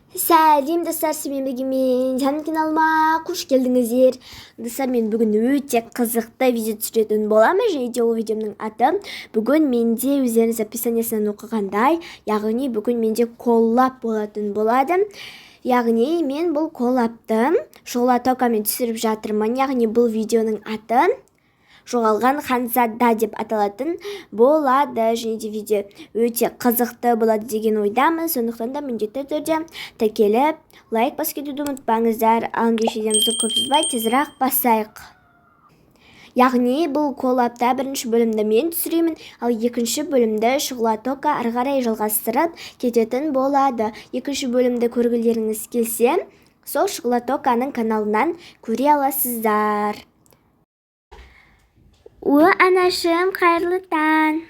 Сәлем достар, сізбен біргемен жаңа каналыма қош келдіңіздер. Достар, мен бүгін өте қызықты видео түсіретін боламын, және де ол видеомның аты бүгін менде өздеріңіз описаниясынан оқығандай, яғни бүгін менде коллаб болатын болады. Яғни мен бұл коллабты Шоколатокамен түсіріп жатырмын. Яғни бұл видеоның аты жоғалған ханзада деп аталатын болады, және де видео өте қызықты болады деген ойдамын. Сондықтан да міндетті түрде тіркеліп лайк басып кетуді ұмытпаңыздар. Ал видеомызды көп созбай тезірек басайық. Яғни бұл коллабта бірінші бөлімді мен түсіремін, ал екінші бөлімді Шоколатока ары қарай жалғастырып кететін болады. Екінші бөлімді көргілеріңіз келсе, сол Шоколатоканың каналынан көре аласыздар. Анашым, қайырлы таң.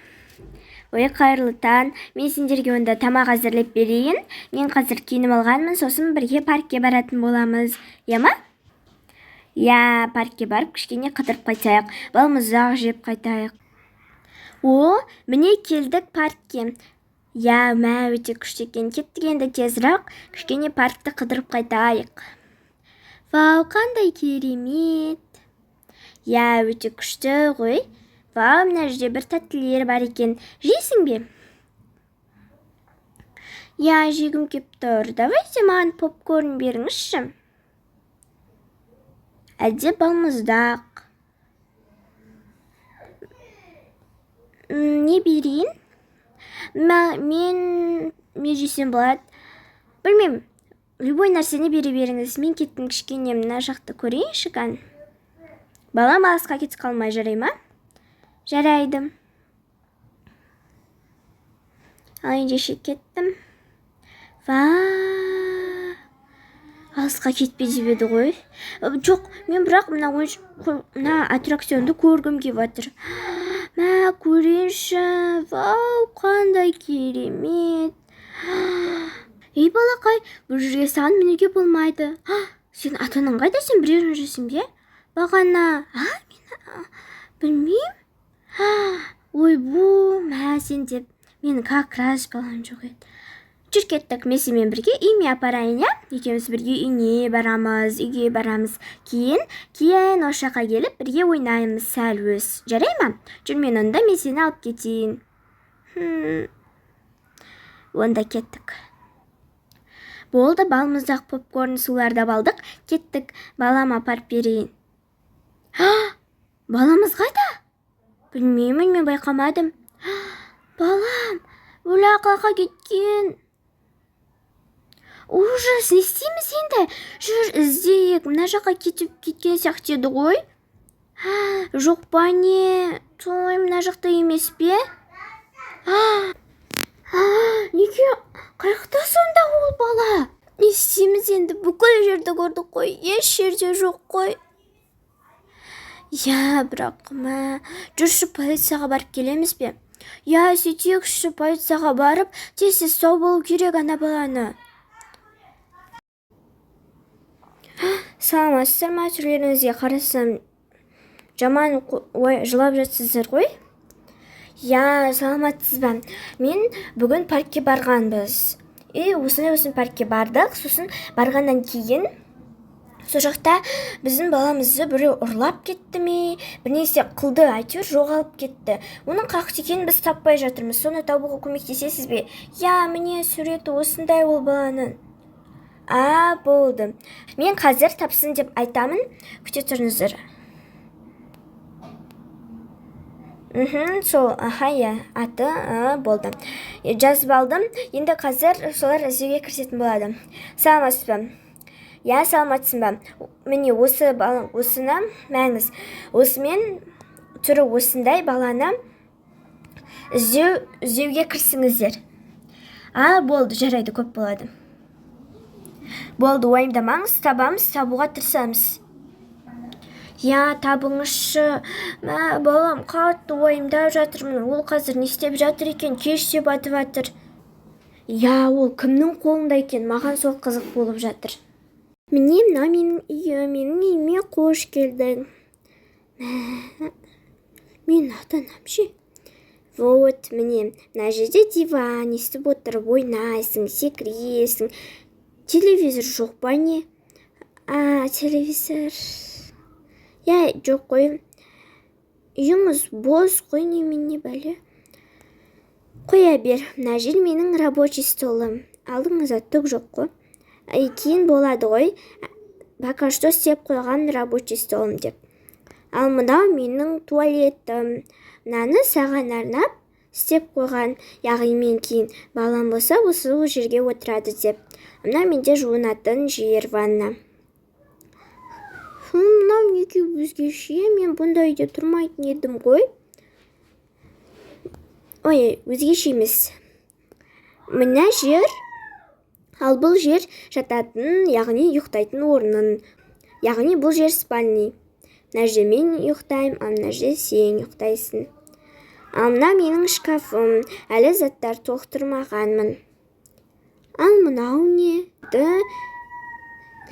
Қайырлы таң. Мен сендерге онда тамақ әзірлеп берейін. Мен қазір киініп алғанмын, сосын бірге паркке баратын боламыз. Ема? Я, паркке барып, кішкене қыдырып қайтайық. Балмұздақ жеп қайтайық. Міне келдік паркке. Я, өте күшті екен. Кеттік енді тезірек, кішкене паркті қыдырып қайтайық. Вау, қандай керемет. Я, өте күшті ғой. Вау, мына жерде бір тәттілер бар екен. Жейсің бе? Я, жегім кеп тұр. Давайте маған попкорн беріңізші. Әлде балмұздақ. Не берейін? Мен жесем болады. Білмеймін. Любой нәрсені бере беріңіз. Мен кеттім, кішкене мына жақты көрейінші қан. Балам алысқа кетіп қалмай, жарай ма? Жарайды. Ал ендеше кеттім. Алысқа кетпе деп еді ғой. Жоқ, мен бірақ мына аттракционды көргім келіп жатыр. Көрейінші. Вау, қандай керемет. Ей балақай, бұл жерге саған мінуге болмайды. Сен ата-анаң қайда, сен біреуін жүрсің бе? Бағана, білмейм. Ой, сен деп, менің как раз балам жоқ еді. Жүр кеттік, мен бірге үйме апарайын, я? Екеуміз бірге үйге барамыз. Кейін ошаққа келіп, бірге ойнаймыз сәл өз. Жарай ма? Жүр, мен онда мен сені алып кетейін. Онда кеттік. Болды, балмұздақ, попкорн, суларды алдық. Кеттік, балам апарып берейін. Баламыз қайда? Білмеймін, мен байқамадым. Балам, өлақаға кеткен. Ужас, не істейміз енді? Жүр, іздейік. Мына жаққа кеткен сияқты еді ғой. Жоқ па не? Той, мына жақта емес пе? Неге? Қайықта сонда ол бала? Не істейміз енді? Бүкіл жерді көрдік қой. Еш жерде жоқ қой. Я, бірақ жүрші полицияға барып келеміз бе? Я, сөйтекші полицияға барып, тез ұстау болу керек ана баланы. Саламатсыздар ма, түрлеріңізге қарасам жаман жылап жатсыздар ғой? Я, саламатсыз ба? Мен бүгін паркке барғанбыз. Осындай паркке бардық, сосын барғаннан кейін сол жақта біздің баламызды біреу ұрлап кетті ме, бірнесе қылды, әйтеуір жоғалып кетті. Оның қақсы екенін біз таппай жатырмыз. Соны табуға көмектесесіз бе? Я, міне суреті осындай ол баланың. Болды. Мен қазір тапсын деп айтамын. Күте тұрыңыздар. Сол, аты болды. Жазып алдым. Енді қазір солар іздеуге кірісетін болады. Саламатсыз ба? Я, саламатсың ба? Міне осыны мәңіз. Осымен түрі осындай баланы іздеуге кірсіңіздер. Болды, жарайды, көп болады. Болды, уайымдамаңыз, табуға тырысамыз. Я, табыңызшы. Балам, қатты уайымдап жатырмын. Ол қазір не істеп жатыр екен? Кеш деп атып жатыр. Я, ол кімнің қолында екен? Маған сол қызық болып жатыр. Міне, мына менің үйіме қош келдің. Мен ата-анам ше. Міне, мына жерде диван, естіп отырып ойнайсың, секіресің. Телевизор жоқ па не? Телевизор... Я, жоқ қой. Үйіңіз бос қой немене бәле. Қоя бер, мына жер менің рабочий столым. Алдыңызда түк жоқ қой. Кейін болады ғой. Пока что істеп қойған рабочий столым деп. Ал мынау менің туалетім. Мынаны саған арнап істеп қойған. Яғни мен кейін балам болса осы жерге отырады деп. Мына менде жуынатын жер ванна. Мынау неге өзгеше? Мен бұндай үйде тұрмайтын едім ғой. Ой, өзгеше емес. Мына жер, ал бұл жер жататын, яғни ұйықтайтын орнын. Яғни бұл жер спальный. Мына жерде мен ұйықтаймын, ал мына жерде сен ұйықтайсың. Ал мына менің шкафым, әлі заттар толықтырмағанмын. Ал мынау не?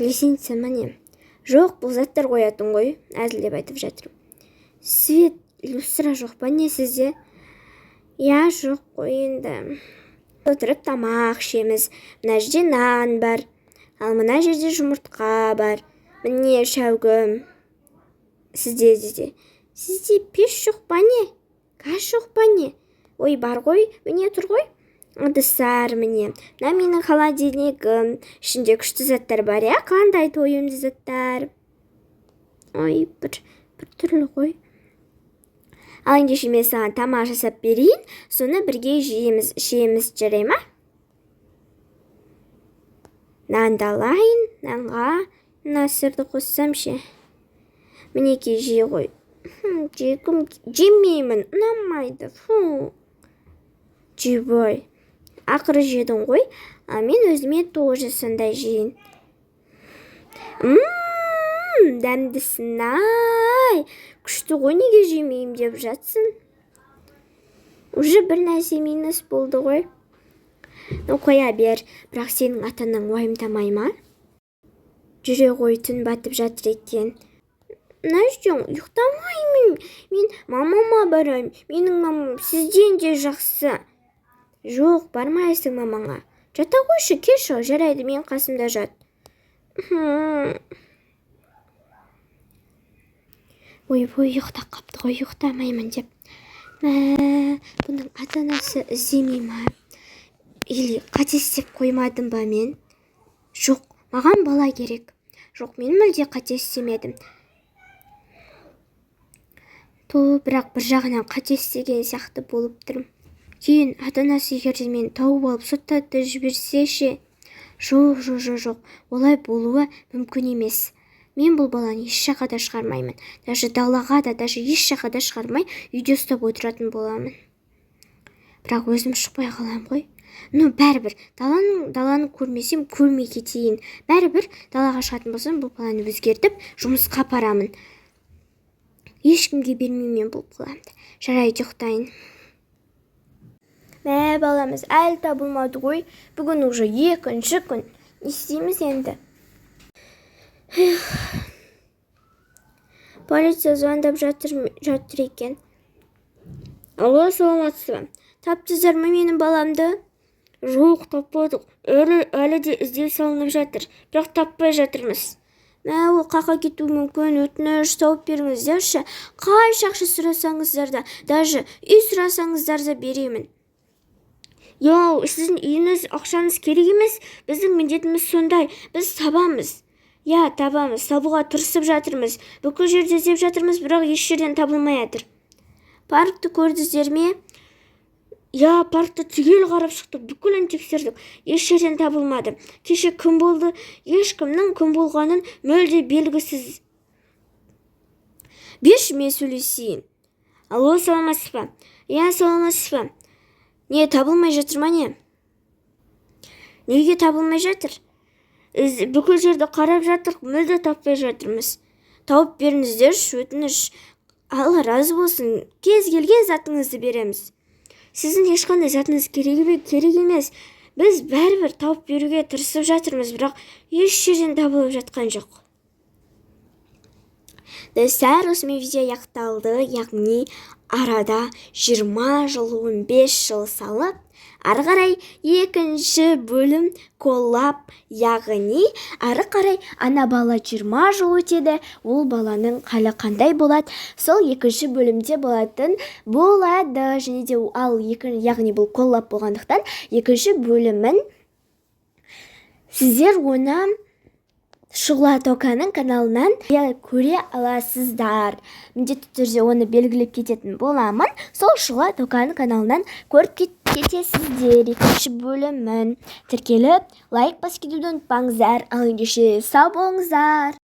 Лесенце міне. Жоқ, бұл заттар қоятын ғой, әзілдеп айтып жатырмын. Свет, люстра жоқ па не сізде? Я, жоқ қой енді. Отырып тамақ ішеміз. Мына жерде нан бар. Ал мына жерде жұмыртқа бар. Міне шәугім. Сізде пеш жоқ па не? Газ жоқ па не? Ой, бар ғой, міне тұр ғой. Ыдыстар міне. Мына менің холодильнигім. Ішінде күшті заттар бар, я? Қандай тойымды заттар. Ой, бір түрлі ғой. Ал ендеше мен саған тамақ жасап берейін, соны бірге жейміз, ішеміз, жарай ма? Нанды алайын, нанға мына сырды қоссам ше. Мінекей жей ғой. Жемеймін, ұнамайды. Жебой. Ақыры жедің ғой, а мен өзіме тоже сондай жейін. Дәмдісін, ай, күшті ғой, неге жемейім деп жатсың. Уже бір нәрсе минус болды ғой. Қоя бер, бірақ сенің атаның уайымдамай ма? Жүре ғой, түн батып жатыр екен. Нәрсең, ұйықтамаймын. Мен мамама барайым. Менің мамам сізден де жақсы. Жоқ, бармайсың мамаңа. Жата қойшы, келші, жарайды, мен қасымда жат. Ой, ұйықтап қапты ғой, ұйықтамаймын деп. Бұның ата-анасы іздемей ма? Или қате істеп қоймадым ба мен? Жоқ, маған бала керек. Жоқ, мен мүлде қате істемедім. Бірақ бір жағынан қате істеген сияқты болып тұрмын. Кейін ата-анасы егерде мен тауып алып соттатып жіберсе ше? Жоқ, олай болуы мүмкін емес. Мен бұл баланы еш жаққа да шығармаймын. Даже далаға да, даже еш жаққа да шығармай, үйде ұстап отыратын боламын. Бірақ өзім шықпай қалам ғой. Бәрібір, даланы көрмесем, көрмей кетейін. Бәрібір, далаға шығатын болсам, бұл баланы өзгертіп, жұмысқа апарамын. Ешкімге бермеймін бұл баламды. Жарайды, ұйықтайын. Баламыз әлі табылмады ғой. Бүгін уже екінші күн. Не істейміз енді? Полиция звондап жатыр екен. Алло, саламатсыз ба? Таптыңыздар ма менің баламды? Жоқ, таппадық. Әлі де іздеу салынып жатыр. Бірақ таппай жатырмыз. Ол қақа кетуі мүмкін, өтініш тауып беріңіздерші. Қанша ақша сұрасаңыздар да, даже үй сұрасаңыздар да беремін. Йоу, сіздің үйіңіз, ақшаңыз керек емес. Біздің міндетіміз сондай. Біз табамыз. Я, табамыз. Табуға тырысып жатырмыз. Бүкіл жерде іздеп жатырмыз, бірақ еш жерден табылмай жатыр. Паркты көрдіңіздер ме? Я, паркты түгел қарап шықтық. Бүкілін тексердік. Еш жерден табылмады. Кеше кім болды? Ешкімнің кім болғанын мүлде белгісіз. Берші, мен сөйлесейін. Алло, саламатсыз ба? Я, саламатсыз ба? Не, табылмай жатыр ма не? Неге табылмай жатыр? Бүкіл жерді қарап жатырық, мүлде таппай жатырмыз. Тауып беріңіздерші, өтініш. Алла разы болсын, кез келген затыңызды береміз. Сіздің ешқандай затыңыз керек емес. Біз бәрібір тауып беруге тырысып жатырмыз, бірақ еш жерден табылып жатқан жоқ. Достар, осымен видео аяқталды, яғни арада 20 жыл, 15 жыл салып, ары қарай екінші бөлім коллап, яғни ары қарай ана бала 20 жыл өтеді, ол баланың халі қандай болады, сол екінші бөлімде болады. Және де яғни бұл коллап болғандықтан екінші бөлімін сіздер оны Шұғла Токаның каналынан көре аласыздар. Міндетті түрде оны белгілеп кететін боламын. Сол Шұғла Токаның каналынан көріп кетесіздер. Екінші бөлімін тіркеліп, лайк басып кетуді ұмытпаңыздар. Ал ендеше сау болыңыздар.